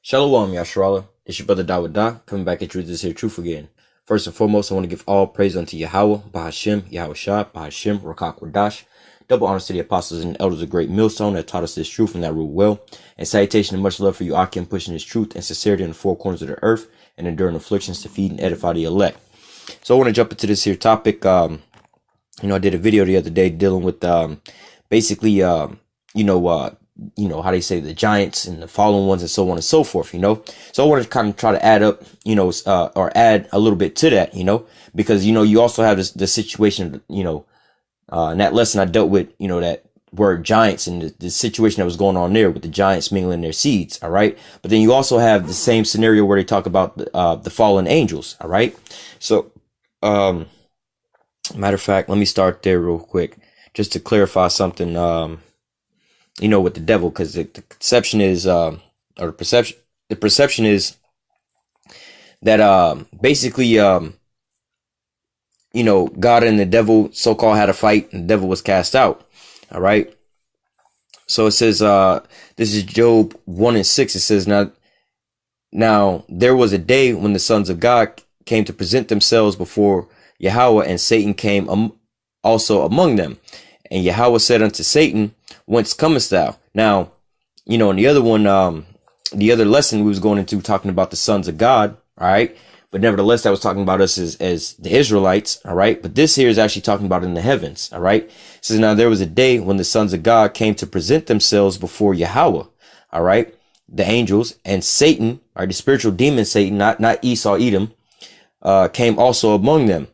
Shalom, Yasharallah. It's your brother Dawud Da, coming back at you with this here truth again. First and foremost, I want to give all praise unto Yahweh, Bahashim, Yahweh Shah, Bahashim, Rakak Wadash. Double honors to the apostles and elders of Great Millstone that taught us this truth and that rule well. And salutation and much love for you, Akim, pushing this truth and sincerity in the four corners of the earth and enduring afflictions to feed and edify the elect. So I want to jump into this here topic. I did a video the other day dealing with basically how they say the giants and the fallen ones and so on and so forth, So I want to kind of try to add up, or add a little bit to that, because, you also have the situation, in that lesson I dealt with, that word giants and the situation that was going on there with the giants mingling their seeds. All right. But then you also have the same scenario where they talk about the fallen angels. All right. So, matter of fact, let me start there real quick just to clarify something, with the devil, because the conception is, or the perception is that, basically, God and the devil so-called had a fight and the devil was cast out. All right. So it says, this is Job 1:6. It says, now there was a day when the sons of God came to present themselves before Yahweh, and Satan came also among them. And Yahweh said unto Satan, whence comest thou? Now, in the other one, the other lesson we was going into talking about the sons of God. All right. But nevertheless, that was talking about us as the Israelites. All right. But this here is actually talking about in the heavens. All right. It says, now there was a day when the sons of God came to present themselves before Yahweh. All right. The angels and Satan, or the spiritual demon Satan, not Esau, Edom, came also among them.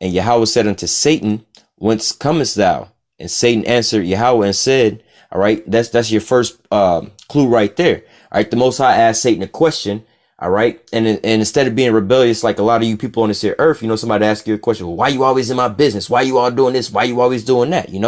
And Yahweh said unto Satan, whence comest thou? And Satan answered Yahweh and said, all right, that's your first clue right there. All right. The Most High asked Satan a question. All right. And instead of being rebellious, like a lot of you people on this here earth, somebody asks you a question. Well, why you always in my business? Why you all doing this? Why you always doing that? If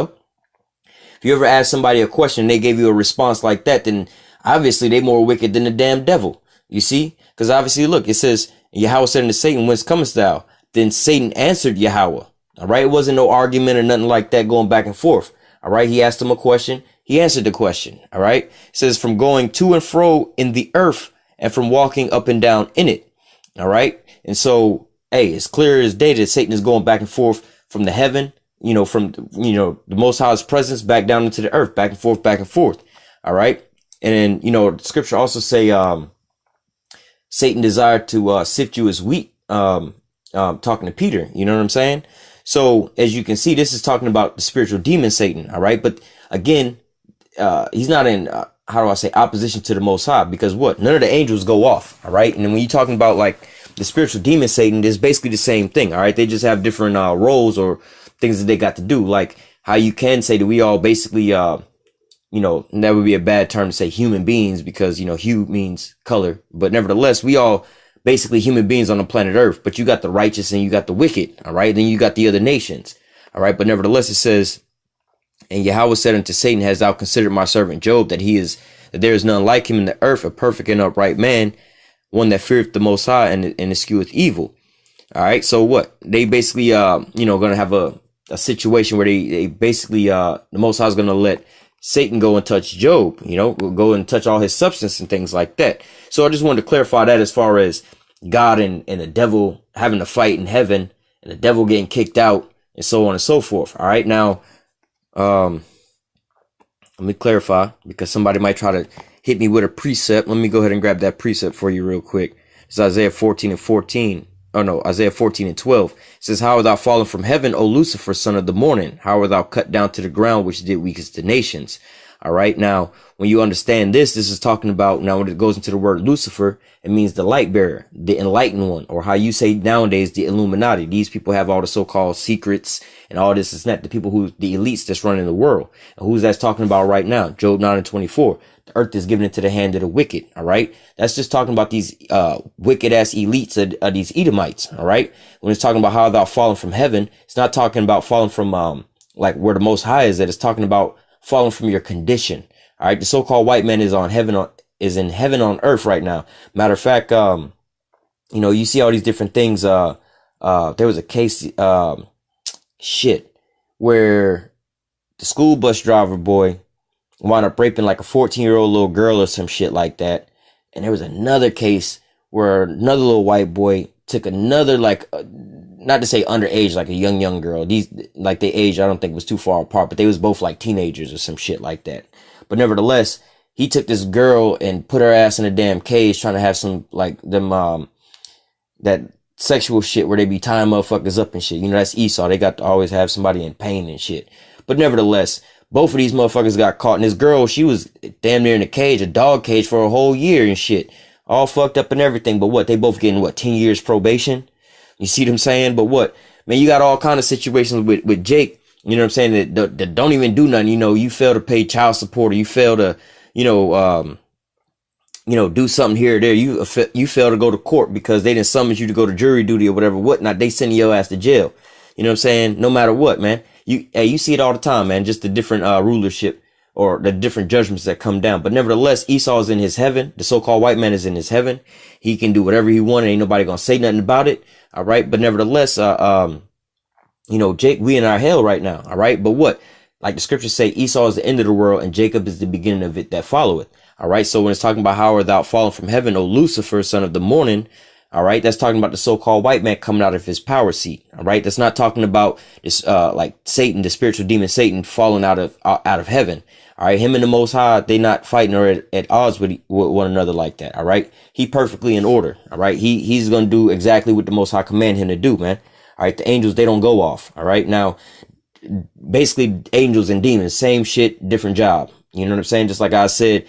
you ever ask somebody a question and they gave you a response like that, then obviously they more wicked than the damn devil. You see? Because obviously, look, it says, Yahweh said unto Satan, whence comest thou? Then Satan answered Yahweh. All right. It wasn't no argument or nothing like that going back and forth. All right. He asked him a question. He answered the question. All right. It says from going to and fro in the earth and from walking up and down in it. All right. And so, hey, it's clear as day that Satan is going back and forth from the heaven, from, the Most High's presence back down into the earth, back and forth, back and forth. All right. And then, the scripture also say, Satan desired to sift you as wheat, talking to Peter. You know what I'm saying? So as you can see, this is talking about the spiritual demon Satan. All right. But again, he's not in, opposition to the Most High, because what? None of the angels go off. All right. And then when you're talking about like the spiritual demon Satan, it's basically the same thing. All right. They just have different roles or things that they got to do. Like how you can say that we all basically, that would be a bad term to say human beings, because, hue means color. But nevertheless, we all basically human beings on the planet Earth. But you got the righteous and you got the wicked. All right. Then you got the other nations. All right. But nevertheless, it says, and Yahweh said unto Satan, hast thou considered my servant Job, that there is none like him in the earth, a perfect and upright man, one that feareth the Most High and escheweth evil. All right. So what? They basically, going to have a situation where they basically, the Most High is going to let Satan go and touch Job, go and touch all his substance and things like that. So I just wanted to clarify that as far as God and the devil having a fight in heaven and the devil getting kicked out and so on and so forth. All right. Now, let me clarify, because somebody might try to hit me with a precept. Let me go ahead and grab that precept for you real quick. It's Isaiah 14:14. Oh no, Isaiah 14:12. It says, how art thou fallen from heaven, O Lucifer, son of the morning? How art thou cut down to the ground, which did weakest the nations? All right. Now, when you understand this is talking about, now when it goes into the word Lucifer, it means the light bearer, the enlightened one, or how you say nowadays, the Illuminati. These people have all the so-called secrets and all this is not the people the elites that's running the world. And who's that's talking about right now? Job 9:24. The earth is given into the hand of the wicked. All right. That's just talking about these, wicked ass elites of these Edomites. All right. When it's talking about how thou fallen from heaven, it's not talking about falling from, like where the Most High is at. It's talking about falling from your condition. All right. The so-called white man is in heaven on earth right now. Matter of fact, you see all these different things. There was a case, where the school bus driver boy wound up raping like a 14-year-old little girl or some shit like that. And there was another case where another little white boy took another, like, not to say underage, like a young girl. These, like, they age, I don't think was too far apart, but they was both like teenagers or some shit like that. But nevertheless, he took this girl and put her ass in a damn cage, trying to have some, like, them, that sexual shit where they be tying motherfuckers up and shit. You know, that's Esau. They got to always have somebody in pain and shit. But nevertheless, both of these motherfuckers got caught. And this girl, she was damn near in a cage, a dog cage, for a whole year and shit. All fucked up and everything. But what? They both getting, what, 10 years probation? You see what I'm saying? But what? Man, you got all kind of situations with Jake, you know what I'm saying, that don't even do nothing. You know, you fail to pay child support, or you fail to, do something here or there. You fail to go to court because they didn't summon you to go to jury duty or whatever, whatnot. They sending your ass to jail. You know what I'm saying? No matter what, man. You see it all the time, man. Just the different rulership or the different judgments that come down. But nevertheless, Esau is in his heaven. The so-called white man is in his heaven. He can do whatever he wants. Ain't nobody gonna say nothing about it. All right. But nevertheless, Jake, we in our hell right now. All right. But what? Like the scriptures say, Esau is the end of the world and Jacob is the beginning of it that followeth. All right. So when it's talking about how art thou fallen from heaven, O Lucifer, son of the morning. All right. That's talking about the so-called white man coming out of his power seat. All right. That's not talking about this, like Satan, the spiritual demon Satan falling out of heaven. All right. Him and the Most High, they not fighting or at odds with one another like that. All right. He perfectly in order. All right. He's going to do exactly what the Most High command him to do, man. All right. The angels, they don't go off. All right. Now, basically angels and demons, same shit, different job. You know what I'm saying? Just like I said,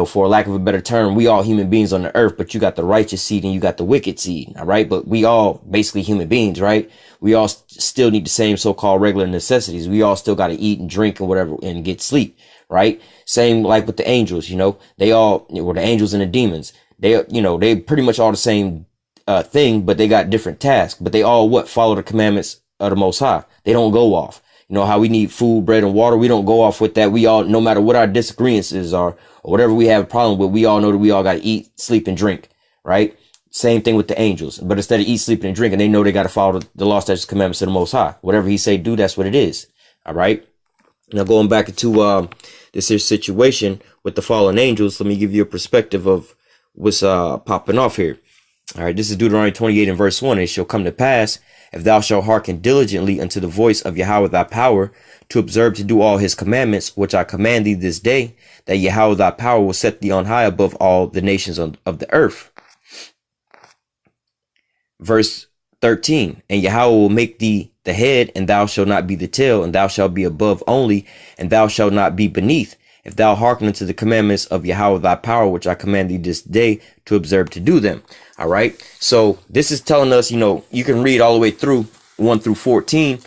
for lack of a better term, we all human beings on the earth, but you got the righteous seed and you got the wicked seed. All right. But we all basically human beings, right? We all still need the same so-called regular necessities. We all still got to eat and drink and whatever and get sleep. Right. Same like with the angels, they all were the angels and the demons. They pretty much all the same thing, but they got different tasks, but they all follow the commandments of the Most High. They don't go off. You know how we need food, bread, and water. We don't go off with that. We all, no matter what our disagreements are or whatever we have a problem with, we all know that we all got to eat, sleep, and drink. Right. Same thing with the angels. But instead of eat, sleeping, and drinking, they know they got to follow the law, statutes, commandments of the Most High. Whatever he say do, that's what it is. All right. Now going back into this here situation with the fallen angels, let me give you a perspective of what's popping off here. All right, this is Deuteronomy 28 and verse 1. It shall come to pass, if thou shalt hearken diligently unto the voice of Yahweh thy power, to observe to do all his commandments, which I command thee this day, that Yahweh thy power will set thee on high above all the nations of the earth. Verse 13, and Yahweh will make thee the head, and thou shalt not be the tail, and thou shalt be above only, and thou shalt not be beneath, if thou hearken unto the commandments of Yahweh thy power, which I command thee this day to observe to do them. All right. So this is telling us, you can read all the way through 1 through 14.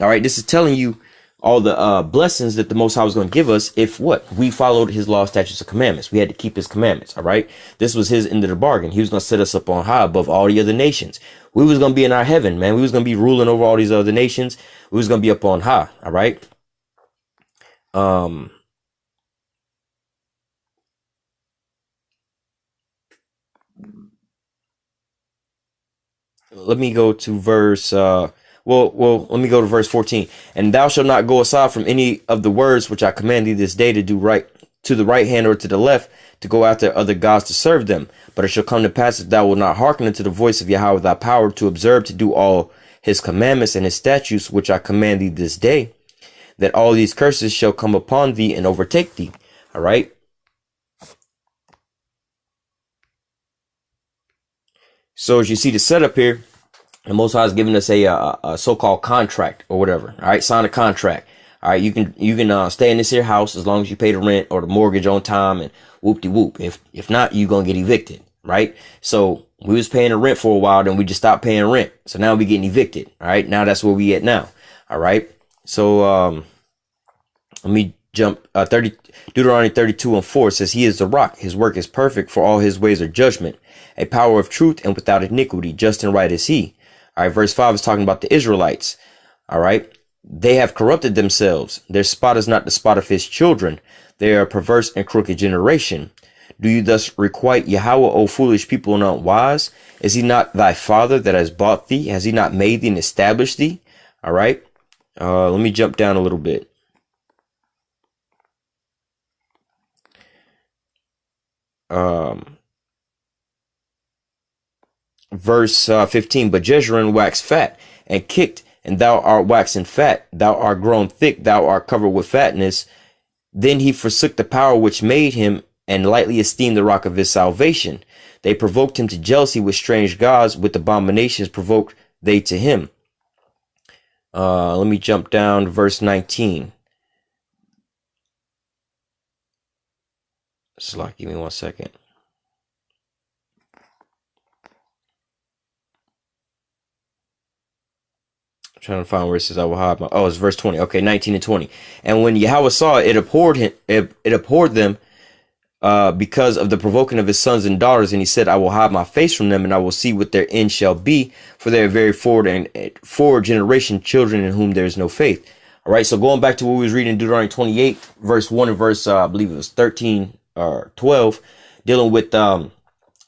All right. This is telling you all the blessings that the Most High was going to give us if we followed his law, statutes, and commandments. We had to keep his commandments. All right. This was his end of the bargain. He was going to set us up on high above all the other nations. We was going to be in our heaven, man. We was going to be ruling over all these other nations. We was going to be up on high. All right. Let me go to verse, let me go to verse 14. And thou shalt not go aside from any of the words which I command thee this day to do right, to the right hand or to the left, to go after other gods to serve them. But it shall come to pass if thou wilt not hearken unto the voice of Yahweh thy power, to observe to do all his commandments and his statutes which I command thee this day, that all these curses shall come upon thee and overtake thee. All right. So as you see the setup here, the Most High is giving us a so-called contract or whatever. All right, sign a contract. All right, you can stay in this here house as long as you pay the rent or the mortgage on time and whoop-de-whoop. If not, you're gonna get evicted. Right. So we was paying the rent for a while, then we just stopped paying rent. So now we getting evicted. All right, now that's where we at now. All right. So let me jump. Deuteronomy 32 and 4 says, he is the rock. His work is perfect, for all his ways are judgment, a power of truth and without iniquity, just and right is he. All right. Verse 5 is talking about the Israelites. All right. They have corrupted themselves. Their spot is not the spot of his children. They are a perverse and crooked generation. Do you thus requite Yahweh, O foolish people and unwise? Is he not thy father that has bought thee? Has he not made thee and established thee? All right. Let me jump down a little bit. verse 15. But Jezreel waxed fat and kicked, and thou art waxen fat. Thou art grown thick. Thou art covered with fatness. Then he forsook the power which made him, and lightly esteemed the rock of his salvation. They provoked him to jealousy with strange gods. With abominations provoked they to him. Let me jump down to verse 19. Slack, give me 1 second. I'm trying to find where it says I will hide my. Oh, it's verse 20. Okay, 19 and 20. And when Yahweh saw it, it abhorred him. It abhorred them because of the provoking of his sons and daughters, and he said, I will hide my face from them, and I will see what their end shall be, for they are very forward generation, children in whom there is no faith. All right, so going back to what we was reading in Deuteronomy 28, verse 1 and verse, I believe it was 13 or 12, dealing with the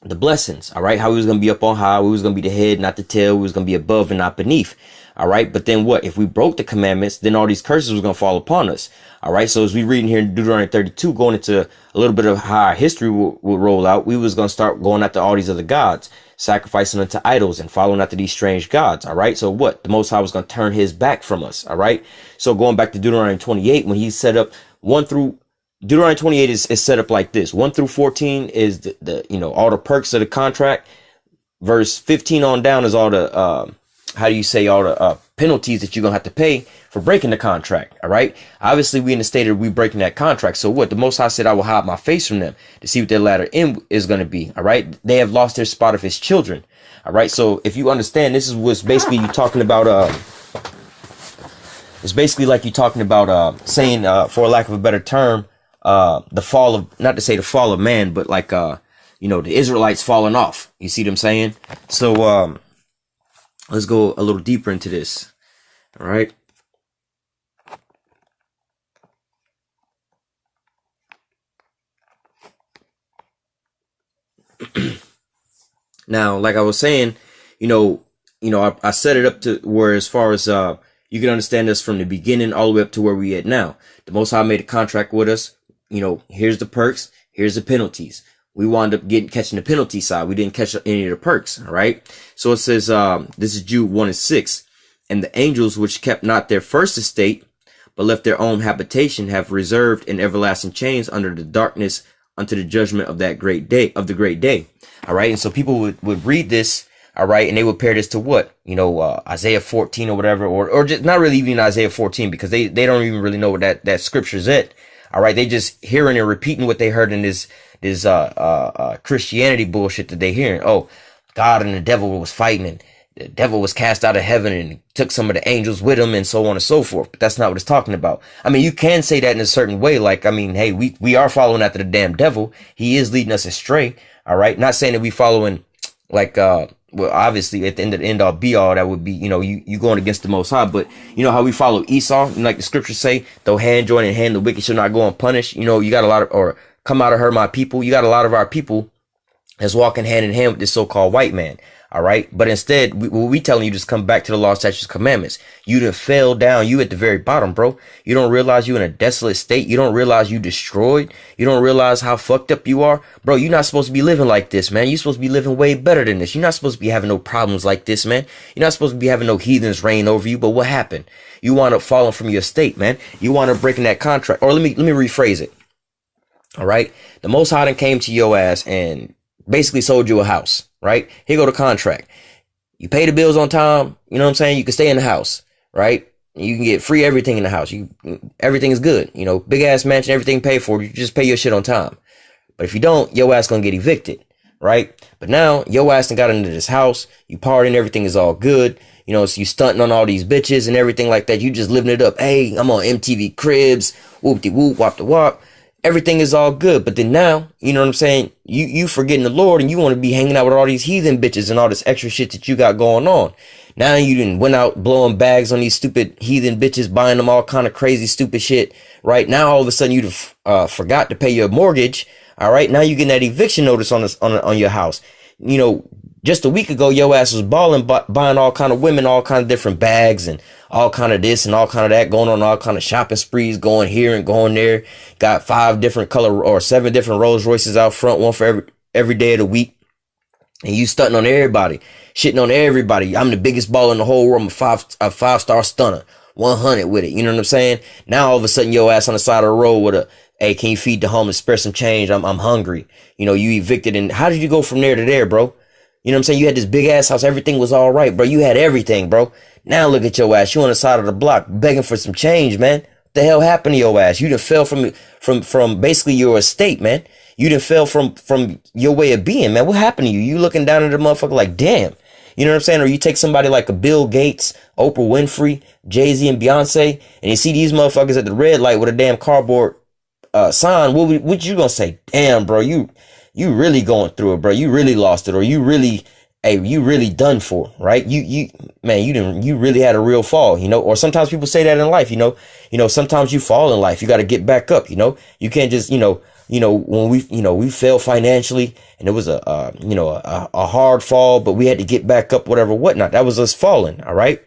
blessings. All right, how we was going to be up on high, we was going to be the head, not the tail, we was going to be above and not beneath. All right, but then what? If we broke the commandments, then all these curses was going to fall upon us. All right, so as we reading here in Deuteronomy 32, going into a little bit of how our history will roll out, we was going to start going after all these other gods, sacrificing unto idols and following after these strange gods. All right, so what? The Most High was going to turn his back from us. All right, so going back to Deuteronomy 28, when he set up Deuteronomy 28 is set up like this. 1 through 14 is the all the perks of the contract. Verse 15 on down is all the all the penalties that you're gonna have to pay for breaking the contract. All right, obviously we in the state of we breaking that contract, so what? The Most High said, I will hide my face from them to see what their latter end is going to be. All right, they have lost their spot of his children. All right, so if you understand, this is what's basically you talking about. It's basically like you talking about saying, for lack of a better term, the fall of, not to say the fall of man, but like the Israelites falling off. You see what I'm saying? So let's go a little deeper into this. All right. Now, like I was saying, I set it up to where, as far as you can understand us from the beginning all the way up to where we at now. The Most High made a contract with us. Here's the perks, here's the penalties. We wound up catching the penalty side. We didn't catch any of the perks. All right. So it says, this is Jude 1 and 6. And the angels which kept not their first estate, but left their own habitation, have reserved in everlasting chains under the darkness unto the judgment of the great day. All right. And so people would read this. All right. And they would pair this to what? Isaiah 14 or whatever, or just not really even Isaiah 14, because they don't even really know what that scripture's at. All right. They just hearing and repeating what they heard in this Christianity bullshit that they hearing. Oh, God and the devil was fighting, and the devil was cast out of heaven and took some of the angels with him, and so on and so forth. But that's not what it's talking about. I mean, you can say that in a certain way. Like, I mean, hey, we are following after the damn devil. He is leading us astray. All right. Not saying that we following like, well, obviously at the end all be all, that would be, you going against the Most High. But you know how we follow Esau, and like the scriptures say, though hand join in hand, the wicked shall not go unpunished. You got a lot of, or come out of her, my people. You got a lot of our people that's walking hand in hand with this so-called white man. All right. But instead, we telling you just come back to the law, statutes, commandments. You done fell down. You at the very bottom, bro. You don't realize you in a desolate state. You don't realize you destroyed. You don't realize how fucked up you are. Bro, you're not supposed to be living like this, man. You're supposed to be living way better than this. You're not supposed to be having no problems like this, man. You're not supposed to be having no heathens reign over you. But what happened? You wound up falling from your state, man. You wound up breaking that contract. Or let me rephrase it. All right. The Most High came to your ass and basically sold you a house, right? Here go the contract. You pay the bills on time. You know what I'm saying? You can stay in the house, right? You can get free everything in the house. Everything is good. Big ass mansion, everything paid for. You just pay your shit on time. But if you don't, your ass gonna get evicted, right? But now your ass done got into this house. You partying, everything is all good. So you stunting on all these bitches and everything like that. You just living it up. Hey, I'm on MTV Cribs. Whoop de whoop, wop de wop. Everything is all good. But then now, you know what I'm saying? You forgetting the Lord, and you want to be hanging out with all these heathen bitches and all this extra shit that you got going on. Now you done went out blowing bags on these stupid heathen bitches, buying them all kind of crazy stupid shit. Right now, all of a sudden you forgot to pay your mortgage. All right. Now you getting that eviction notice on your house. Just a week ago, your ass was balling, buying all kind of women, all kind of different bags and all kind of this and all kind of that, going on all kind of shopping sprees, going here and going there. Got 5 different color or 7 different Rolls Royces out front, one for every day of the week. and you stunting on everybody, shitting on everybody. I'm the biggest baller in the whole world. I'm a five-star stunner, 100 with it. You know what I'm saying? Now all of a sudden your ass on the side of the road with a, hey, can you feed the homeless? Spare some change. I'm hungry. You know, you evicted, and how did you go from there to there, bro? You know what I'm saying? You had this big ass house. Everything was all right, bro. You had everything, bro. Now look at your ass. You on the side of the block begging for some change, man. What the hell happened to your ass? You done fell from basically your estate, man. You done fell from your way of being, man. What happened to you? You looking down at the motherfucker like, damn. You know what I'm saying? Or you take somebody like a Bill Gates, Oprah Winfrey, Jay-Z, and Beyonce, and you see these motherfuckers at the red light with a damn cardboard sign. What you gonna say? Damn, bro, you really going through it, bro. You really lost it, or you really, hey, you really done for, right? Man, you really had a real fall, you know. Or sometimes people say that in life, you know, sometimes you fall in life. You got to get back up, you know. You can't just, when we failed financially, and it was a hard fall, but we had to get back up, whatever, whatnot. That was us falling, all right.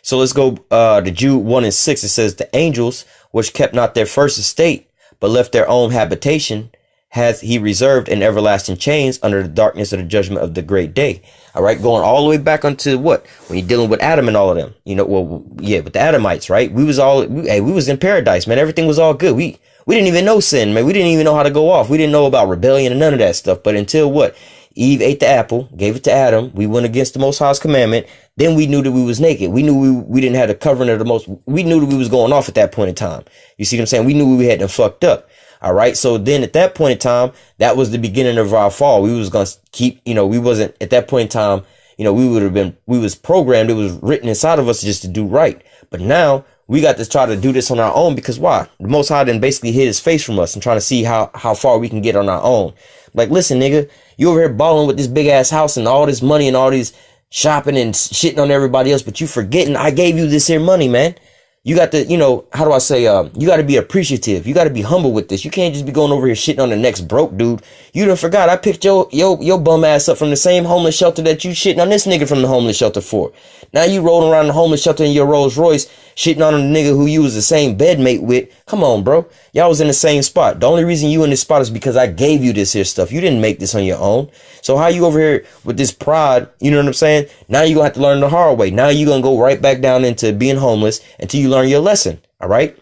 So let's go to Jude 1:6. It says, the angels which kept not their first estate, but left their own habitation, hath he reserved in everlasting chains under the darkness of the judgment of the great day. All right, going all the way back onto what? When you're dealing with Adam and all of them, with the Adamites, right? We was in paradise, man. Everything was all good. We didn't even know sin, man. We didn't even know how to go off. We didn't know about rebellion and none of that stuff. But until what? Eve ate the apple, gave it to Adam. We went against the Most High's commandment. Then we knew that we was naked. We knew we didn't have the covering of the most. We knew that we was going off at that point in time. You see what I'm saying? We knew we had them fucked up. All right. So then at that point in time, that was the beginning of our fall. We was going to keep, we wasn't at that point in time, we was programmed. It was written inside of us just to do right. But now we got to try to do this on our own, because why? The Most High then basically hid his face from us and trying to see how far we can get on our own. Like, listen, nigga, you over here balling with this big ass house and all this money and all these shopping and shitting on everybody else, but you forgetting I gave you this here money, man. You got to, how do I say, you got to be appreciative. You got to be humble with this. You can't just be going over here shitting on the next broke dude. You done forgot I picked your bum ass up from the same homeless shelter that you shitting on this nigga from the homeless shelter for. Now you rolling around the homeless shelter in your Rolls Royce shitting on a nigga who you was the same bedmate with. Come on, bro. Y'all was in the same spot. The only reason you in this spot is because I gave you this here stuff. You didn't make this on your own. So how you over here with this pride, you know what I'm saying? Now you're going to have to learn the hard way. Now you're going to go right back down into being homeless until you learn your lesson. All right.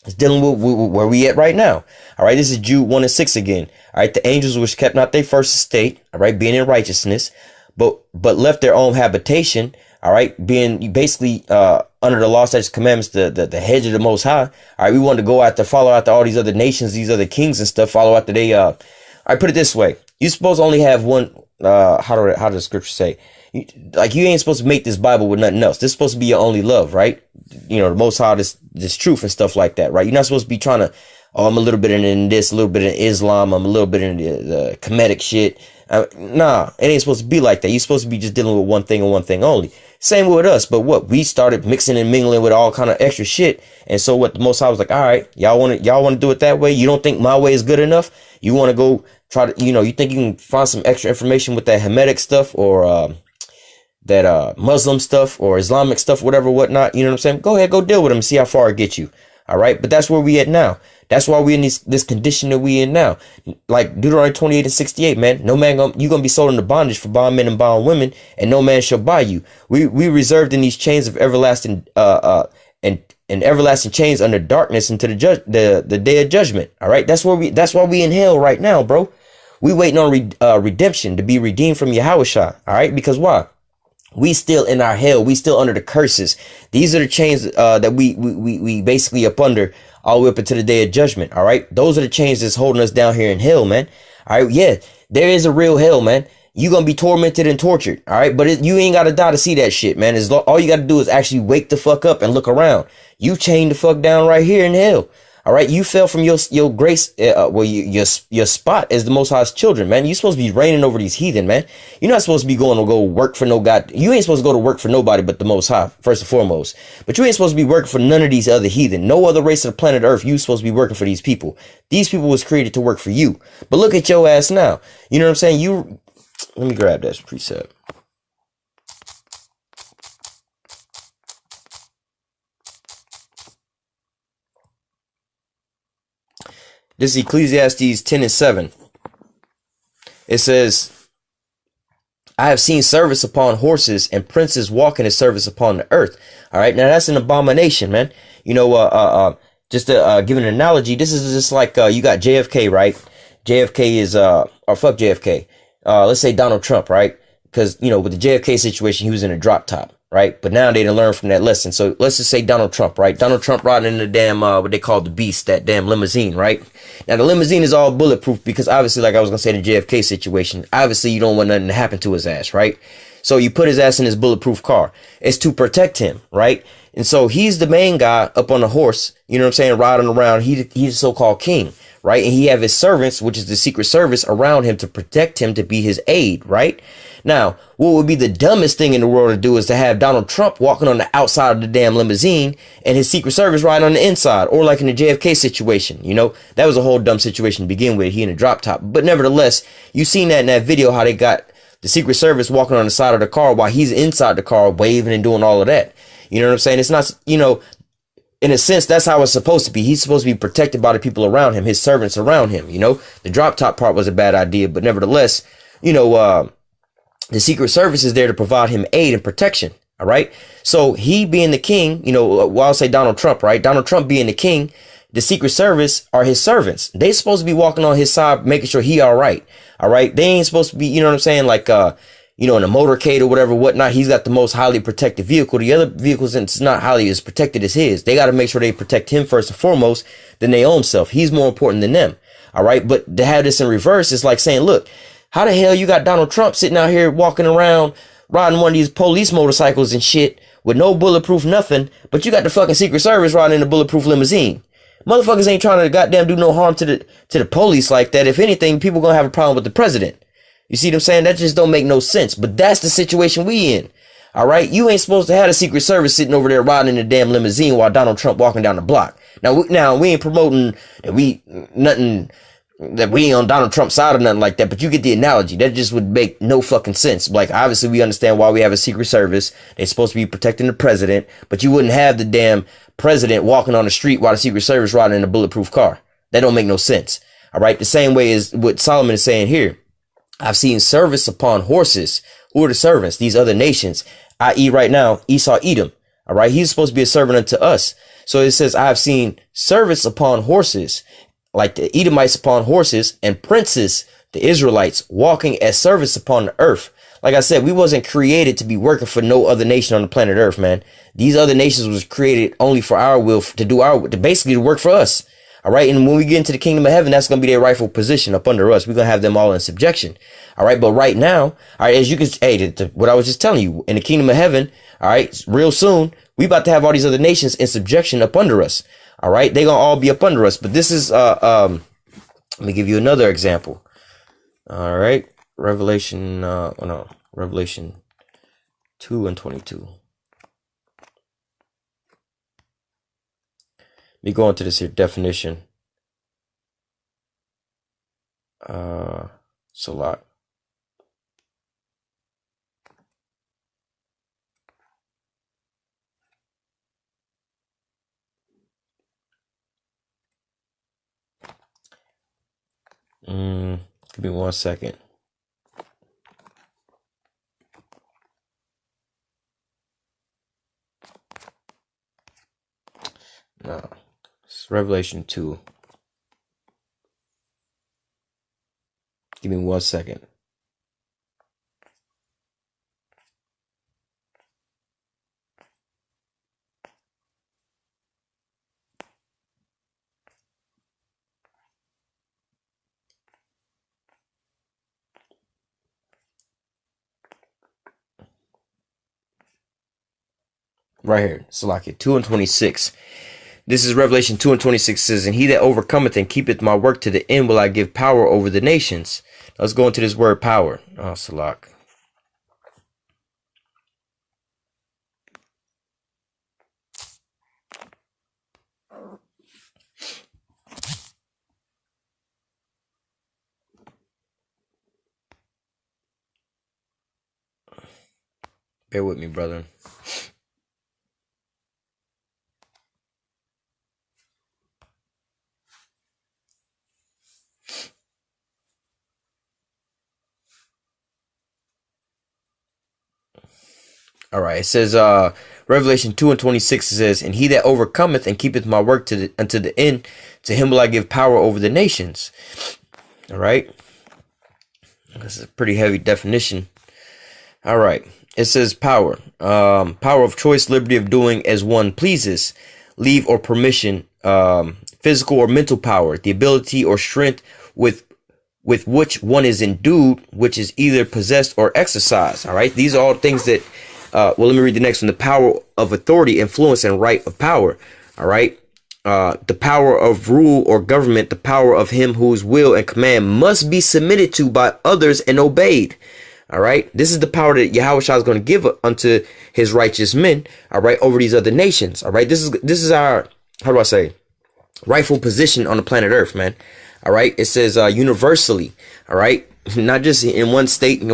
It's dealing with where we at right now. All right. This is Jude 1:6 again. All right. The angels which kept not their first estate. All right. Being in righteousness, but left their own habitation. All right. Being basically, under the law, statutes, commandments, the hedge of the Most High. All right. We wanted to go after, follow after all these other nations, these other kings and stuff, follow after they, all right. Put it this way. You're supposed to only have one, how does the scripture say? You ain't supposed to make this Bible with nothing else. This is supposed to be your only love, right? The Most High, this truth and stuff like that, right? You're not supposed to be trying to, I'm a little bit in this, a little bit in Islam, I'm a little bit in the Kemetic shit. Nah, it ain't supposed to be like that. You're supposed to be just dealing with one thing and one thing only. Same with us, but what? We started mixing and mingling with all kind of extra shit. And so what the Most High was like, all right, y'all want to do it that way? You don't think my way is good enough? You want to go try to, you think you can find some extra information with that Hermetic stuff or, that Muslim stuff or Islamic stuff, whatever, whatnot, you know what I'm saying? Go ahead, go deal with them and see how far it gets you. All right. But that's where we at now. That's why we in this condition that we in now. Like Deuteronomy 28:68, man. No man you gonna be sold into bondage for bondmen and bondwomen, and no man shall buy you. We reserved in these chains of everlasting and everlasting chains under darkness into the day of judgment. All right. That's why we in hell right now, bro. We waiting on redemption to be redeemed from Yahushua. All right. Because why? We still in our hell. We still under the curses. These are the chains that we basically up under all the way up into the day of judgment. All right. Those are the chains that's holding us down here in hell, man. All right. Yeah, there is a real hell, man. You're going to be tormented and tortured. All right. But you ain't got to die to see that shit, man. All you got to do is actually wake the fuck up and look around. You chained the fuck down right here in hell. All right. You fell from your grace. Your spot as the Most High's children, man. You're supposed to be reigning over these heathen, man. You're not supposed to be going to go work for no God. You ain't supposed to go to work for nobody but the Most High, first and foremost. But you ain't supposed to be working for none of these other heathen. No other race of the planet Earth. You supposed to be working for these people. These people was created to work for you. But look at your ass now. You know what I'm saying? Let me grab that precept. This is Ecclesiastes 10:7. It says, I have seen service upon horses and princes walking in service upon the earth. All right. Now that's an abomination, man. You know, just to give an analogy, this is just like, you got JFK, right? JFK is, or fuck JFK. Let's say Donald Trump, right? Because, you know, with the JFK situation, he was in a drop top, right? But now they done learned from that lesson. So let's just say Donald Trump, right? Donald Trump riding in the damn, what they call the beast, that damn limousine, right? Now the limousine is all bulletproof because obviously, like I was gonna say, the JFK situation, obviously you don't want nothing to happen to his ass, right? So you put his ass in his bulletproof car. It's to protect him, right? And so he's the main guy up on the horse, you know what I'm saying, riding around. He's the so-called king, right? And he have his servants, which is the Secret Service, around him to protect him, to be his aide, right? Now, what would be the dumbest thing in the world to do is to have Donald Trump walking on the outside of the damn limousine and his Secret Service riding on the inside, or like in the JFK situation. You know, that was a whole dumb situation to begin with. He in a drop top. But nevertheless, you seen that in that video, how they got the Secret Service walking on the side of the car while he's inside the car waving and doing all of that. You know what I'm saying? It's not, you know, in a sense, that's how it's supposed to be. He's supposed to be protected by the people around him, his servants around him. You know, the drop top part was a bad idea, but nevertheless, you know, the Secret Service is there to provide him aid and protection. All right. So he being the king, you know, well, I'll say Donald Trump, right? Donald Trump being the king, the Secret Service are his servants. They supposed to be walking on his side, making sure he all right. All right. They ain't supposed to be, you know what I'm saying? Like, you know, in a motorcade or whatever, whatnot, he's got the most highly protected vehicle. The other vehicles, it's not highly as protected as his. They got to make sure they protect him first and foremost than their own self. He's more important than them. All right. But to have this in reverse, it's like saying, look, how the hell you got Donald Trump sitting out here walking around riding one of these police motorcycles and shit with no bulletproof nothing, but you got the fucking Secret Service riding in a bulletproof limousine? Motherfuckers ain't trying to goddamn do no harm to the police like that. If anything, people gonna have a problem with the president. You see what I'm saying? That just don't make no sense. But that's the situation we in. All right, you ain't supposed to have the Secret Service sitting over there riding in a damn limousine while Donald Trump walking down the block. Now we ain't promoting that we ain't on Donald Trump's side or nothing like that, but you get the analogy. That just would make no fucking sense. Like, obviously we understand why we have a Secret Service. They're supposed to be protecting the president, but you wouldn't have the damn president walking on the street while the Secret Service riding in a bulletproof car. That don't make no sense. All right, the same way as what Solomon is saying here. I've seen service upon horses. Who are the servants? These other nations, i.e. right now, Esau, Edom. All right, he's supposed to be a servant unto us. So it says, I have seen service upon horses, like the Edomites upon horses, and princes, the Israelites, walking as servants upon the earth. Like I said, we wasn't created to be working for no other nation on the planet Earth, man. These other nations was created only for our will, to do our, to basically to work for us. All right. And when we get into the kingdom of heaven, that's going to be their rightful position up under us. We're going to have them all in subjection. All right. But right now, all right, as you can, hey, what I was just telling you, in the kingdom of heaven, all right, real soon, we about to have all these other nations in subjection up under us. All right. They're going to all be up under us. But this is, let me give you another example. All right. Revelation, Revelation 2:22. Let me go into this here definition. It's a lot. Give me 1 second. No, it's Revelation 2. Give me 1 second. Right here, Salakia 2:26. This is Revelation 2:26 says, and he that overcometh and keepeth my work to the end will I give power over the nations. Let's go into this word power. Oh, Salak. Bear with me, brother. All right. It says, Revelation 2:26 says, and he that overcometh and keepeth my work unto the end, to him will I give power over the nations. All right. This is a pretty heavy definition. All right. It says power. Power of choice, liberty of doing as one pleases, leave or permission, physical or mental power, the ability or strength with which one is endued, which is either possessed or exercised. All right. These are all things that, well, let me read the next one. The power of authority, influence, and right of power. All right. The power of rule or government, the power of him whose will and command must be submitted to by others and obeyed. All right. This is the power that Yahushua is going to give unto his righteous men. All right. Over these other nations. All right. This is our, how do I say, rightful position on the planet Earth, man. All right. It says universally. All right. Not just in one state and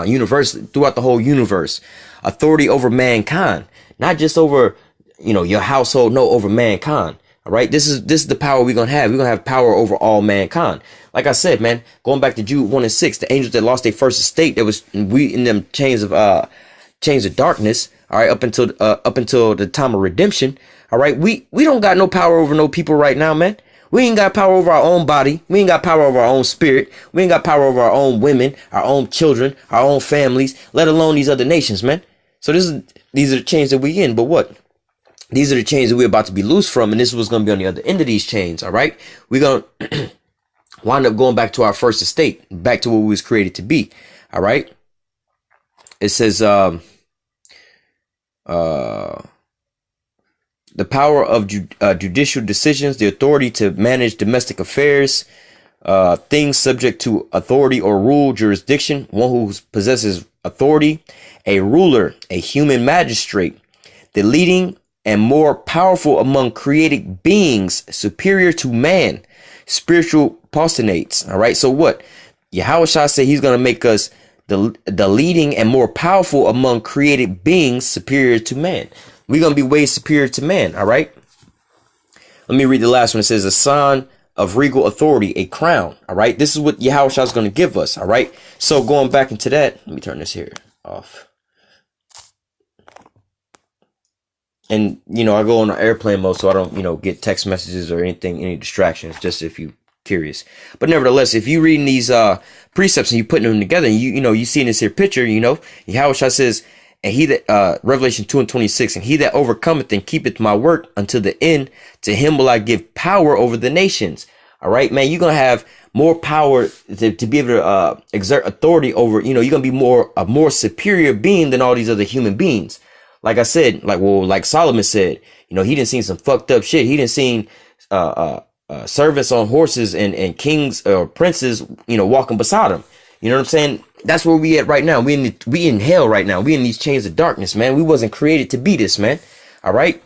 universally throughout the whole universe. Authority over mankind, not just over, your household. No, over mankind. All right. This is the power we're going to have. We're going to have power over all mankind. Like I said, man, going back to Jude 1:6, the angels that lost their first estate, there was we in them chains of darkness. All right. Up until the time of redemption. All right. We don't got no power over no people right now, man. We ain't got power over our own body. We ain't got power over our own spirit. We ain't got power over our own women, our own children, our own families, let alone these other nations, man. So these are the chains that we in. But what? These are the chains that we're about to be loose from. And this is what's going to be on the other end of these chains. All right. We're going to wind up going back to our first estate, back to what we was created to be. All right. It says, the power of judicial decisions, the authority to manage domestic affairs, things subject to authority or rule, jurisdiction, one who possesses authority, a ruler, a human magistrate, the leading and more powerful among created beings, superior to man, spiritual postulates. All right. So what? Yahushua said he's going to make us the leading and more powerful among created beings, superior to man. We're going to be way superior to man. All right. Let me read the last one. It says a sign of regal authority, a crown. All right. This is what Yahushua is going to give us. All right. So going back into that, let me turn this here off. And, I go on airplane mode so I don't, get text messages or any distractions, just if you curious. But nevertheless, if you reading these precepts and you putting them together and you see in this here picture, Yahushua says, and he that, Revelation 2:26, and he that overcometh and keepeth my work until the end, to him will I give power over the nations. All right, man, you're going to have more power to be able to exert authority over, you're going to be a more superior being than all these other human beings. Like I said, like Solomon said, he didn't see some fucked up shit. He didn't see servants on horses and kings or princes, walking beside him. You know what I'm saying? That's where we at right now. We in hell right now. We in these chains of darkness, man. We wasn't created to be this, man. All right.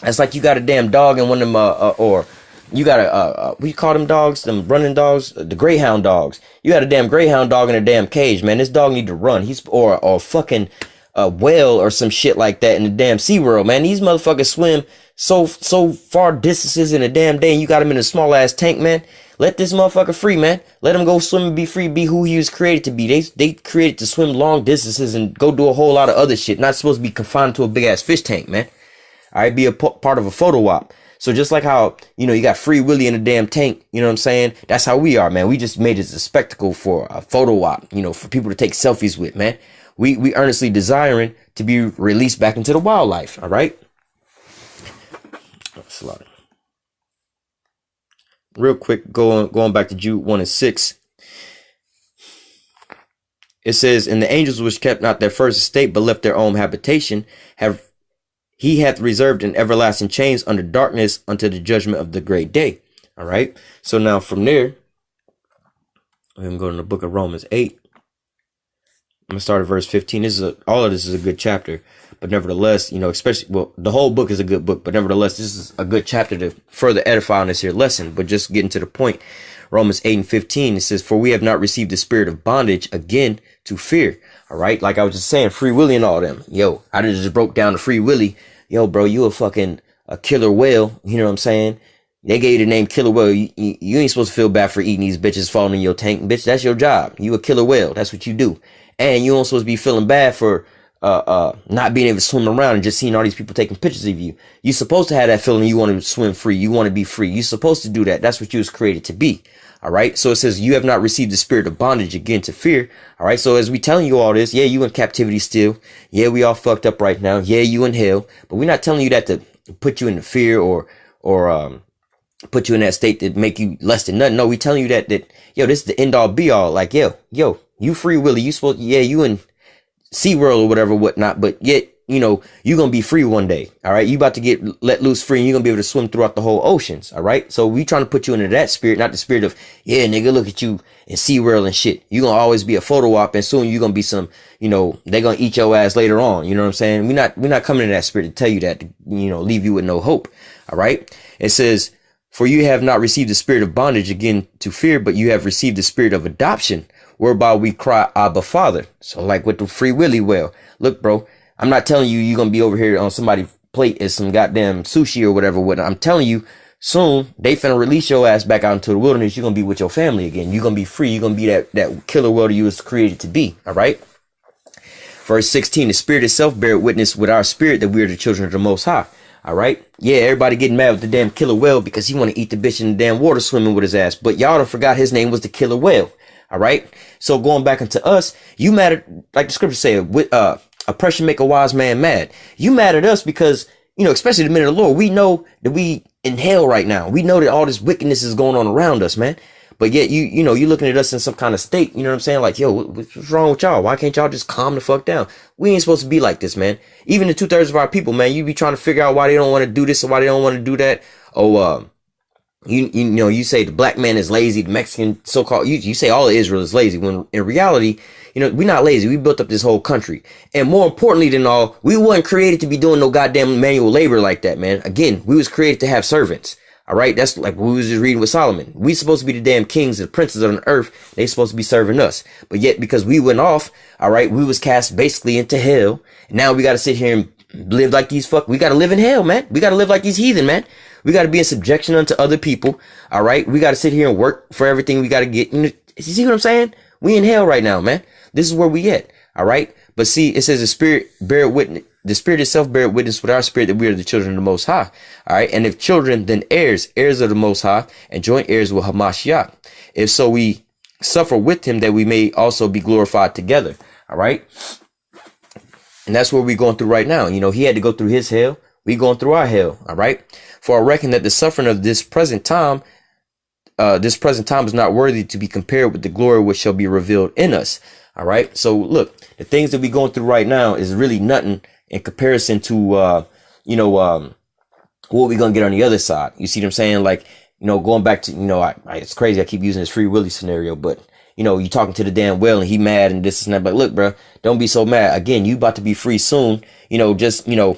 That's like you got a damn dog and one of them, or you got what you call them dogs? Them running dogs, the greyhound dogs. You got a damn greyhound dog in a damn cage, man. This dog need to run. Or fucking a whale or some shit like that in the damn SeaWorld, man. These motherfuckers swim so far distances in a damn day, and you got him in a small ass tank, man. Let this motherfucker free, man. Let him go swim and be free, be who he was created to be. They created to swim long distances and go do a whole lot of other shit. Not supposed to be confined to a big ass fish tank, man. All right, be a part of a photo op. So just like how, you got Free Willy in a damn tank, you know what I'm saying? That's how we are, man. We just made it a spectacle for a photo op, for people to take selfies with, man. We earnestly desiring to be released back into the wildlife. All right. Slaughter. Real quick, going back to Jude 1:6. It says, and the angels which kept not their first estate, but left their own habitation, he hath reserved in everlasting chains under darkness unto the judgment of the great day. All right. So now from there, I'm going to go to the book of Romans 8. I'm going to start at verse 15. All of this is a good chapter, but nevertheless, especially, the whole book is a good book, but nevertheless, this is a good chapter to further edify on this here lesson. But just getting to the point, Romans 8:15, it says, for we have not received the spirit of bondage again to fear. All right. Like I was just saying, Free Willy and all them. Yo, I just broke down the Free Willy. Yo, bro, you a killer whale. You know what I'm saying? They gave you the name killer whale. You ain't supposed to feel bad for eating these bitches falling in your tank. Bitch, that's your job. You a killer whale. That's what you do. And you don't supposed to be feeling bad for not being able to swim around and just seeing all these people taking pictures of you. You're supposed to have that feeling you want to swim free. You want to be free. You're supposed to do that. That's what you was created to be. All right. So it says you have not received the spirit of bondage again to fear. All right. So as we telling you all this, yeah, you in captivity still. Yeah, we all fucked up right now. Yeah, you in hell. But we're not telling you that to put you in the fear or put you in that state that make you less than nothing. No, we telling you that yo, this is the end all be all. Like, yo, you free willy. You supposed, yeah, you in SeaWorld or whatever, whatnot, but yet, you know, you're going to be free one day. All right. You about to get let loose free and you're going to be able to swim throughout the whole oceans. All right. So we trying to put you into that spirit, not the spirit of, yeah, nigga, look at you in SeaWorld and shit. You're going to always be a photo op and soon you're going to be some, you know, they're going to eat your ass later on. You know what I'm saying? We're not coming in that spirit to tell you that, to, you know, leave you with no hope. All right. It says, for you have not received the spirit of bondage again to fear, but you have received the spirit of adoption, whereby we cry, Abba, Father. So like with the free willy well, look, bro, I'm not telling you you're going to be over here on somebody's plate as some goddamn sushi or whatever. I'm telling you soon they finna release your ass back out into the wilderness. You're going to be with your family again. You're going to be free. You're going to be that killer whale you was created to be. All right. Verse 16, the spirit itself bear witness with our spirit that we are the children of the Most High. All right. Yeah, everybody getting mad with the damn killer whale because he want to eat the bitch in the damn water swimming with his ass. But y'all done forgot his name was the killer whale. All right. So going back into us, you mad at, like the scripture said, with oppression make a wise man mad. You mad at us because, you know, especially the men of the Lord, we know that we in hell right now. We know that all this wickedness is going on around us, man. But yet you know, you looking at us in some kind of state, you know what I'm saying? Like, yo, what's wrong with y'all? Why can't y'all just calm the fuck down? We ain't supposed to be like this, man. Even the 2/3 of our people, man, you be trying to figure out why they don't want to do this or why they don't want to do that. Oh, you know, you say the black man is lazy, the Mexican so-called, you say all of Israel is lazy, when in reality, you know, we're not lazy. We built up this whole country. And more importantly than all, we weren't created to be doing no goddamn manual labor like that, man. Again, we was created to have servants. All right. That's like what we was just reading with Solomon. We supposed to be the damn kings and the princes on the earth. They supposed to be serving us. But yet, because we went off, all right, we was cast basically into hell. And now we got to sit here and live like these we got to live in hell, man. We got to live like these heathen, man. We got to be in subjection unto other people. All right. We got to sit here and work for everything we got to get. You see what I'm saying? We in hell right now, man. This is where we at. All right. But see, it says the spirit bear witness. The spirit itself bear witness with our spirit that we are the children of the Most High. All right. And if children, then heirs of the Most High, and joint heirs with Hamashiach. If so, we suffer with him that we may also be glorified together. All right. And that's what we're going through right now. You know, he had to go through his hell. We going through our hell. All right. For I reckon that the suffering of this present time is not worthy to be compared with the glory which shall be revealed in us. All right. So look, the things that we're going through right now is really nothing in comparison to, what we're going to get on the other side. You see what I'm saying? Like, you know, going back to, you know, it's crazy. I keep using this Free Willy scenario, but you know, you talking to the damn whale and he mad and this and that. But look, bro, don't be so mad. Again, you about to be free soon. You know, just, how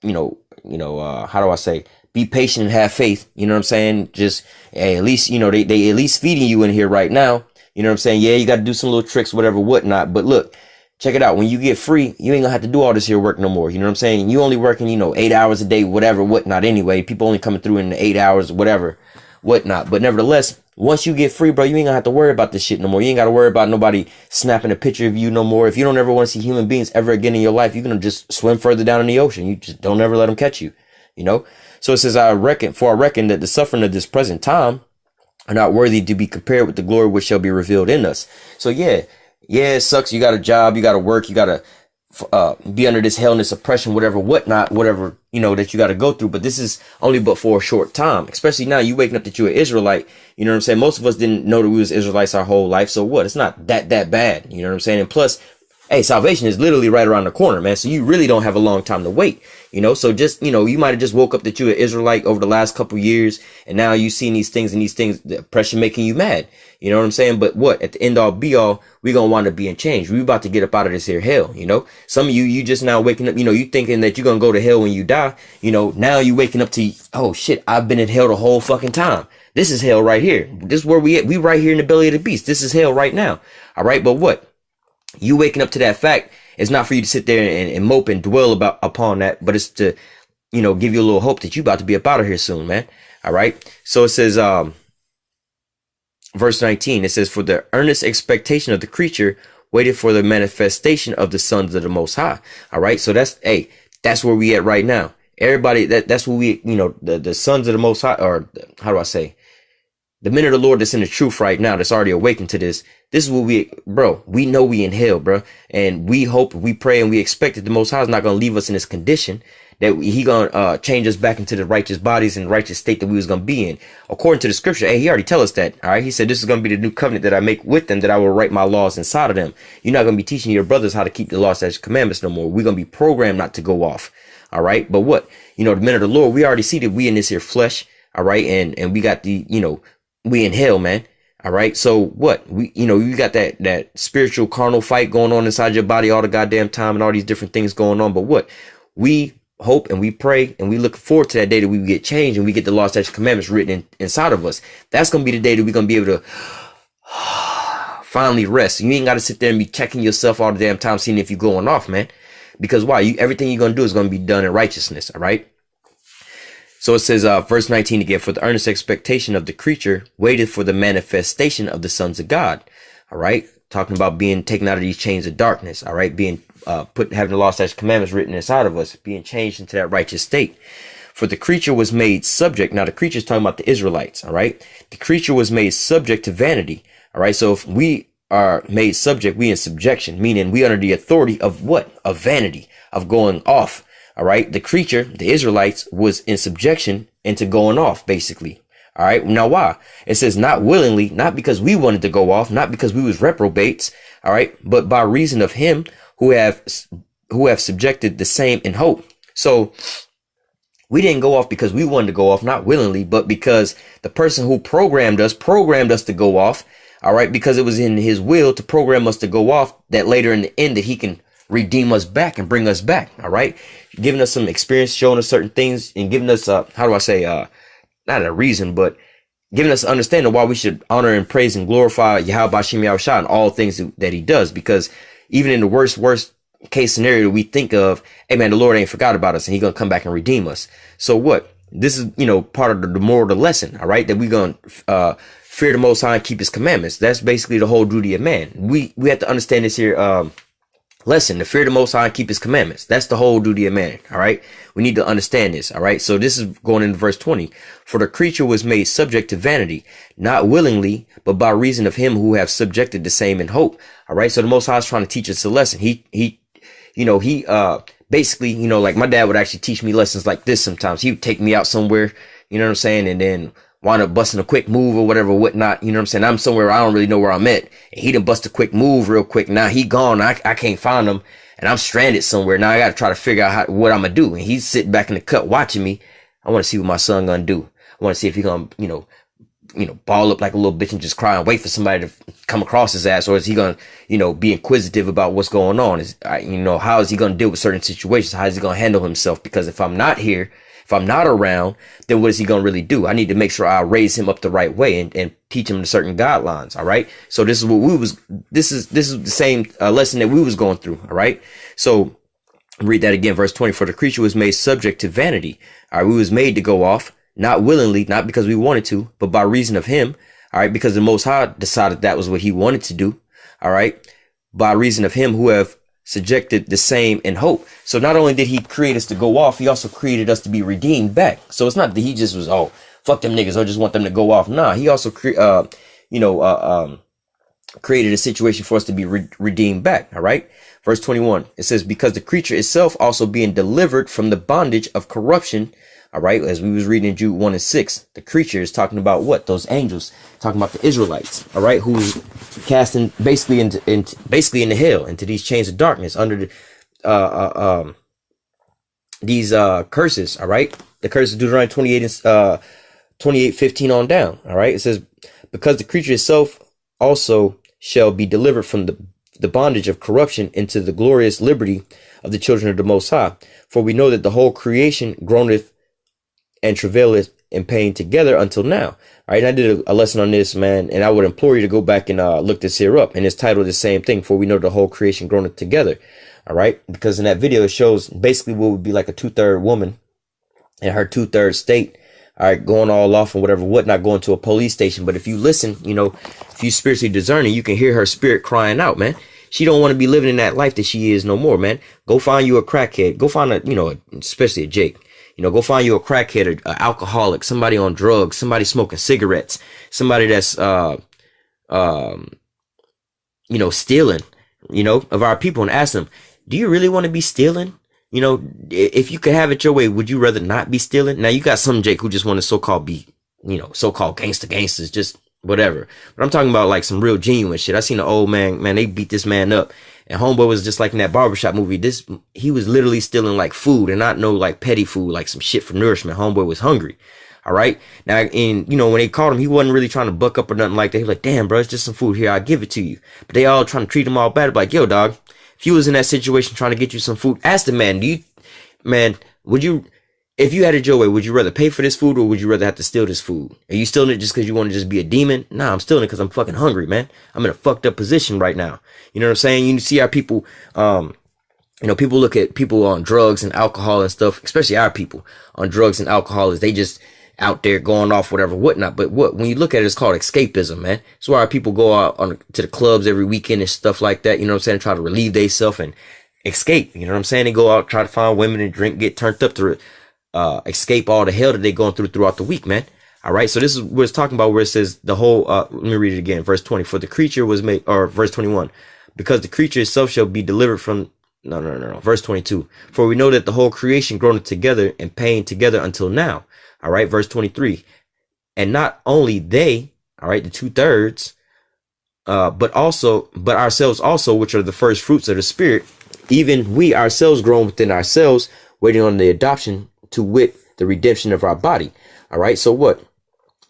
do I say? Be patient and have faith. You know what I'm saying? Just, hey, at least, you know, they at least feeding you in here right now. You know what I'm saying? Yeah, you got to do some little tricks, whatever, whatnot. But look, check it out. When you get free, you ain't gonna have to do all this here work no more. You know what I'm saying? You only working, 8 hours a day, whatever, whatnot. Anyway, people only coming through in the 8 hours, whatever, whatnot. But nevertheless, once you get free, bro, you ain't gonna have to worry about this shit no more. You ain't got to worry about nobody snapping a picture of you no more. If you don't ever want to see human beings ever again in your life, you're gonna just swim further down in the ocean. You just don't ever let them catch you. You know? So it says, I reckon that the suffering of this present time are not worthy to be compared with the glory which shall be revealed in us. So yeah, it sucks. You got a job, you got to work, you got to be under this hell and this oppression, whatever, whatnot, whatever, that you got to go through. But this is only but for a short time, especially now you waking up that you're an Israelite. You know what I'm saying? Most of us didn't know that we was Israelites our whole life. So what? It's not that bad. You know what I'm saying? And plus, hey, salvation is literally right around the corner, man. So you really don't have a long time to wait, so just, you might have just woke up that you're an Israelite over the last couple years. And now you seen these things, the oppression making you mad. You know what I'm saying? But what, at the end all be all, we going to wind up being changed. We about to get up out of this here hell. Some of you just now waking up, you thinking that you're going to go to hell when you die. Now you waking up to, oh shit, I've been in hell the whole fucking time. This is hell right here. This is where we at. We right here in the belly of the beast. This is hell right now. All right. But what? You waking up to that fact is not for you to sit there and mope and dwell upon that, but it's to, give you a little hope that you about to be up out of here soon, man. All right. So it says, verse 19, it says, for the earnest expectation of the creature waited for the manifestation of the sons of the Most High. All right. So that's where we at right now. Everybody, that's what we, the sons of the Most High, or how do I say, the men of the Lord that's in the truth right now, that's already awakened to this. This is what we know we in hell, bro. And we hope, we pray, and we expect that the Most High is not going to leave us in this condition, that he going to change us back into the righteous bodies and righteous state that we was going to be in. According to the scripture, he already tell us that. All right. He said, this is going to be the new covenant that I make with them, that I will write my laws inside of them. You're not going to be teaching your brothers how to keep the laws, statutes, commandments no more. We're going to be programmed not to go off. All right. But what, the men of the Lord, we already see that we in this here flesh. All right. And we got the, we in hell, man. All right. So what you got that spiritual carnal fight going on inside your body all the goddamn time, and all these different things going on. But what, we hope and we pray and we look forward to that day that we get changed and we get the law, statutes, commandments written inside of us. That's going to be the day that we're going to be able to finally rest. You ain't got to sit there and be checking yourself all the damn time, seeing if you're going off, man. Because why? Everything you're going to do is going to be done in righteousness. All right. So it says, verse 19 again, for the earnest expectation of the creature waited for the manifestation of the sons of God. All right. Talking about being taken out of these chains of darkness. All right. Being having the law, statutes, commandments written inside of us, being changed into that righteous state. For the creature was made subject. Now the creature is talking about the Israelites. All right. The creature was made subject to vanity. All right. So if we are made subject, we in subjection, meaning we under the authority of what? Of vanity, of going off. All right. The creature, the Israelites, was in subjection into going off, basically. All right. Now, why? It says not willingly, not because we wanted to go off, not because we was reprobates. All right. But by reason of him who have subjected the same in hope. So we didn't go off because we wanted to go off, not willingly, but because the person who programmed us to go off. All right. Because it was in his will to program us to go off, that later in the end that he can redeem us back and bring us back. All right. Giving us some experience, showing us certain things, and giving us, not a reason, but giving us understanding why we should honor and praise and glorify Yahweh Bashim Yahushua and all things that he does. Because even in the worst case scenario we think of, hey man, the Lord ain't forgot about us and he gonna come back and redeem us. So what? This is, part of the moral of the lesson. All right. That we gonna, fear the Most High and keep his commandments. That's basically the whole duty of man. We have to understand this here, lesson, to fear the Most High and keep his commandments. That's the whole duty of man. All right. We need to understand this. All right. So this is going into verse 20. For the creature was made subject to vanity, not willingly, but by reason of him who have subjected the same in hope. All right. So the Most High is trying to teach us a lesson. He basically, like my dad would actually teach me lessons like this sometimes. He would take me out somewhere, you know what I'm saying? And then wind up busting a quick move or whatever, whatnot. You know what I'm saying? I'm somewhere I don't really know where I'm at. And he done bust a quick move real quick. Now he gone. I can't find him. And I'm stranded somewhere. Now I got to try to figure out what I'm going to do. And he's sitting back in the cut watching me. I want to see what my son going to do. I want to see if he going to, ball up like a little bitch and just cry and wait for somebody to come across his ass. Or is he going to, be inquisitive about what's going on? How is he going to deal with certain situations? How is he going to handle himself? Because if I'm not here, if I'm not around, then what is he going to really do? I need to make sure I raise him up the right way and teach him the certain guidelines. All right. So this is the same lesson that we was going through. All right. So read that again. Verse 20, for the creature was made subject to vanity. All right. We was made to go off, not willingly, not because we wanted to, but by reason of him. All right. Because the Most High decided that was what he wanted to do. All right. By reason of him who have subjected the same in hope. So not only did he create us to go off, he also created us to be redeemed back. So it's not that he just was, fuck them niggas, I just want them to go off. Nah, he also created a situation for us to be redeemed back. All right. Verse 21, it says, because the creature itself also being delivered from the bondage of corruption. All right. As we was reading in Jude 1:6, the creature is talking about what? Those angels, talking about the Israelites. All right. Who's casting basically into hell, into these chains of darkness under these curses. All right. The curses of Deuteronomy 28:15 on down. All right. It says, because the creature itself also shall be delivered from the bondage of corruption into the glorious liberty of the children of the Most High. For we know that the whole creation groaneth and travaileth in pain together until now. All right. And I did a lesson on this, man, and I would implore you to go back and look this here up. And it's titled the same thing, for we know the whole creation groaneth together. All right. Because in that video, it shows basically what would be like a 2/3 woman in her 2/3 state. All right. Going all off and whatever, whatnot, going to a police station. But if you listen, if you spiritually discerning, you can hear her spirit crying out, man. She don't want to be living in that life that she is no more, man. Go find you a crackhead. Go find especially a Jake. Go find you a crackhead, an alcoholic, somebody on drugs, somebody smoking cigarettes, somebody that's, stealing, of our people, and ask them, do you really want to be stealing? If you could have it your way, would you rather not be stealing? Now you got some Jake who just want to so-called be, so-called gangsters, just whatever. But I'm talking about like some real genuine shit. I seen an old man, they beat this man up. And homeboy was just like in that barbershop movie. He was literally stealing like food, and not no like petty food, like some shit for nourishment. Homeboy was hungry. All right. Now, and when they caught him, he wasn't really trying to buck up or nothing like that. He was like, damn, bro, it's just some food here. I'll give it to you. But they all trying to treat him all bad. Like, yo, dog, if you was in that situation trying to get you some food, ask the man, if you had it your way, would you rather pay for this food, or would you rather have to steal this food? Are you stealing it just because you want to just be a demon? Nah, I'm stealing it because I'm fucking hungry, man. I'm in a fucked up position right now. You know what I'm saying? You see how people, people look at people on drugs and alcohol and stuff, especially our people on drugs and alcohol, is they just out there going off whatever, whatnot. But when you look at it, it's called escapism, man. It's why our people go out to the clubs every weekend and stuff like that. You know what I'm saying? Try to relieve themselves and escape. You know what I'm saying? They go out, try to find women and drink, get turned up to escape all the hell that they're going throughout the week, man. All right. So this is what it's talking about, where it says the whole, let me read it again. Verse 20, for the creature was made, or verse 21, because the creature itself shall be delivered from, no. Verse 22, for we know that the whole creation groaneth together and pain together until now. All right. Verse 23, and not only they, all right, the 2/3, but ourselves also, which are the first fruits of the Spirit, even we ourselves groan within ourselves, waiting on the adoption, to wit, the redemption of our body. All right. So what?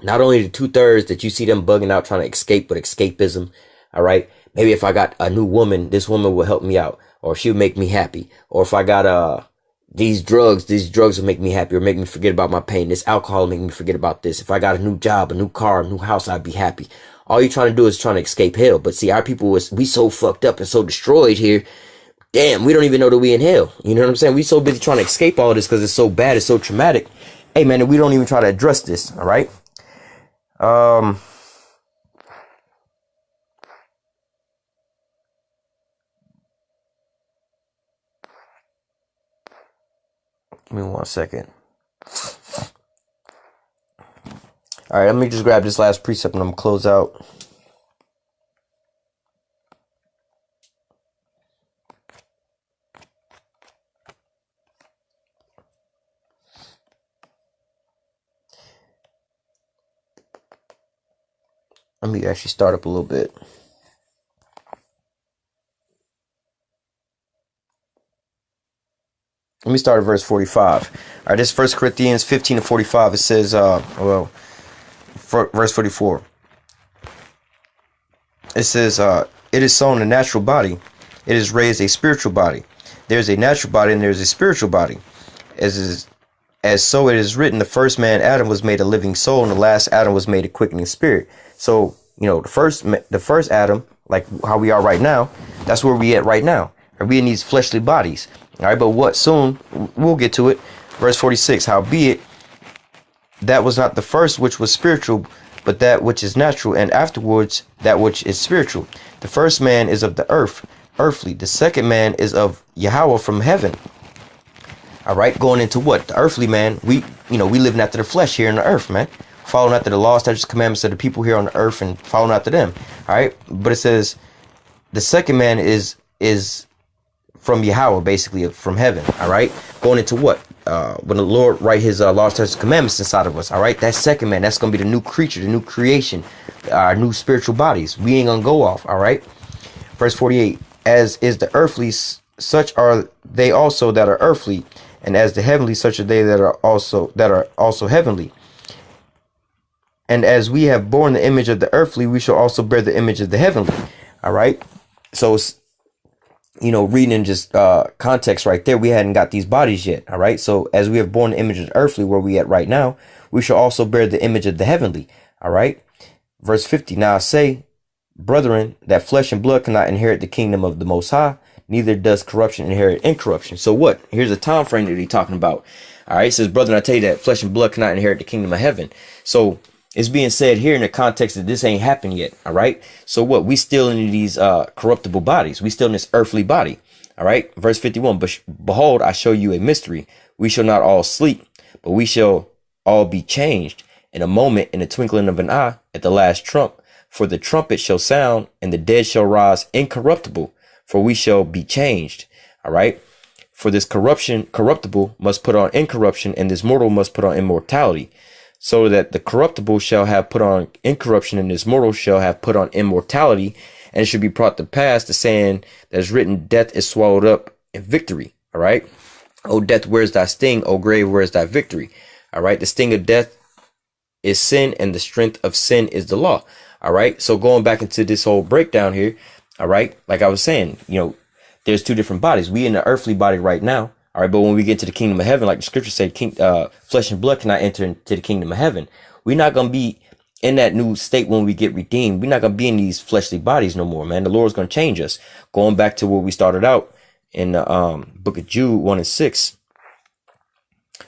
Not only the 2/3 that you see them bugging out, trying to escape, but escapism. All right. Maybe if I got a new woman, this woman will help me out, or she'll make me happy. Or if I got, these drugs will make me happy, or make me forget about my pain. This alcohol will make me forget about this. If I got a new job, a new car, a new house, I'd be happy. All you're trying to do is trying to escape hell. But see, our people we so fucked up and so destroyed here. Damn, we don't even know that we in hell. You know what I'm saying? We so busy trying to escape all this because it's so bad, it's so traumatic. Hey, man, we don't even try to address this, all right? Give me 1 second. All right, let me just grab this last precept and I'm going to close out. Let me actually start up a little bit. Let me start at verse 45. All right, this is 1 Corinthians 15:45. It says, verse 44. It says, it is sown a natural body. It is raised a spiritual body. There's a natural body and there's a spiritual body. As so it is written, the first man, Adam, was made a living soul, and the last Adam was made a quickening spirit. So, the first Adam, like how we are right now, that's where we at right now. Are we in these fleshly bodies? All right, but what soon, we'll get to it. Verse 46, howbeit, that was not the first which was spiritual, but that which is natural, and afterwards that which is spiritual. The first man is of the earth, earthly. The second man is of Yahweh from heaven. All right, going into what? The earthly man, we living after the flesh here in the earth, man. Following after the law, statutes, commandments of the people here on the earth and following after them. All right, but it says the second man is from Yahweh, basically from heaven. All right, going into what? When the Lord write his law, statutes, commandments inside of us. All right, that second man, that's going to be the new creature, the new creation, our new spiritual bodies. We ain't going to go off. All right, verse 48, as is the earthly, such are they also that are earthly, and as the heavenly, such are they that are also heavenly. And as we have borne the image of the earthly, we shall also bear the image of the heavenly. All right. So it's, reading in just context right there, we hadn't got these bodies yet. All right. So as we have borne the image of the earthly, where we at right now, we shall also bear the image of the heavenly. All right. Verse 50. Now I say, brethren, that flesh and blood cannot inherit the kingdom of the Most High, neither does corruption inherit incorruption. So what? Here's a time frame that he's talking about. All right. It says, brethren, I tell you that flesh and blood cannot inherit the kingdom of heaven. So It's being said here in the context that this ain't happened yet. All right. So what? We still in these corruptible bodies. We still in this earthly body. All right. Verse 51. But behold, I show you a mystery. We shall not all sleep, but we shall all be changed in a moment, in the twinkling of an eye, at the last trump. For the trumpet shall sound, and the dead shall rise incorruptible, for we shall be changed. All right. For this corruptible must put on incorruption, and this mortal must put on immortality. So that the corruptible shall have put on incorruption, and this mortal shall have put on immortality. And it should be brought to pass the saying that is written, death is swallowed up in victory. All right. O death, where's thy sting? O grave, where's thy victory? All right. The sting of death is sin, and the strength of sin is the law. All right. So going back into this whole breakdown here. All right. Like I was saying, there's two different bodies. We in the earthly body right now. All right. But when we get to the kingdom of heaven, like the scripture said, flesh and blood cannot enter into the kingdom of heaven. We're not going to be in that new state when we get redeemed. We're not going to be in these fleshly bodies no more, man. The Lord's going to change us. Going back to where we started out in the book of Jude 1:6.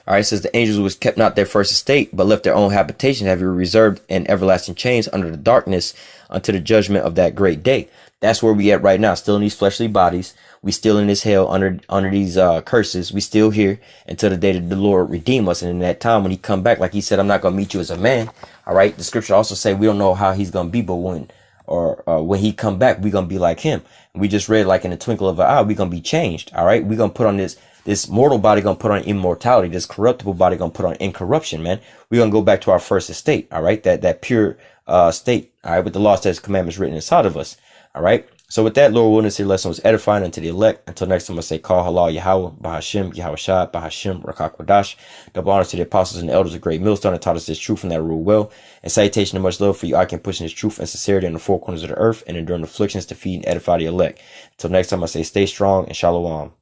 All right, it says the angels was kept not their first estate, but left their own habitation, having reserved in everlasting chains under the darkness unto the judgment of that great day. That's where we at right now, still in these fleshly bodies. We still in this hell under these curses. We still here until the day that the Lord redeem us. And in that time when he come back, like he said, I'm not going to meet you as a man. All right. The scripture also say we don't know how he's going to be, but when he come back, we're going to be like him. And we just read like in the twinkle of an eye, we're going to be changed. All right. We're going to put on this mortal body, going to put on immortality. This corruptible body going to put on incorruption, man. We're going to go back to our first estate. All right. That pure state. All right. With the law, statutes, commandments written inside of us. All right. So with that, Lord willing, this lesson was edifying unto the elect. Until next time, I say, call halal Yahweh, Bahashim, Yahweh Shai, Bahashim, Rakak Wadash. Double honors to the apostles and the elders of Great Millstone that taught us this truth and that rule well. And salutation and much love for you. I can push in this truth and sincerity in the four corners of the earth and enduring afflictions to feed and edify the elect. Until next time, I say, stay strong and shalom.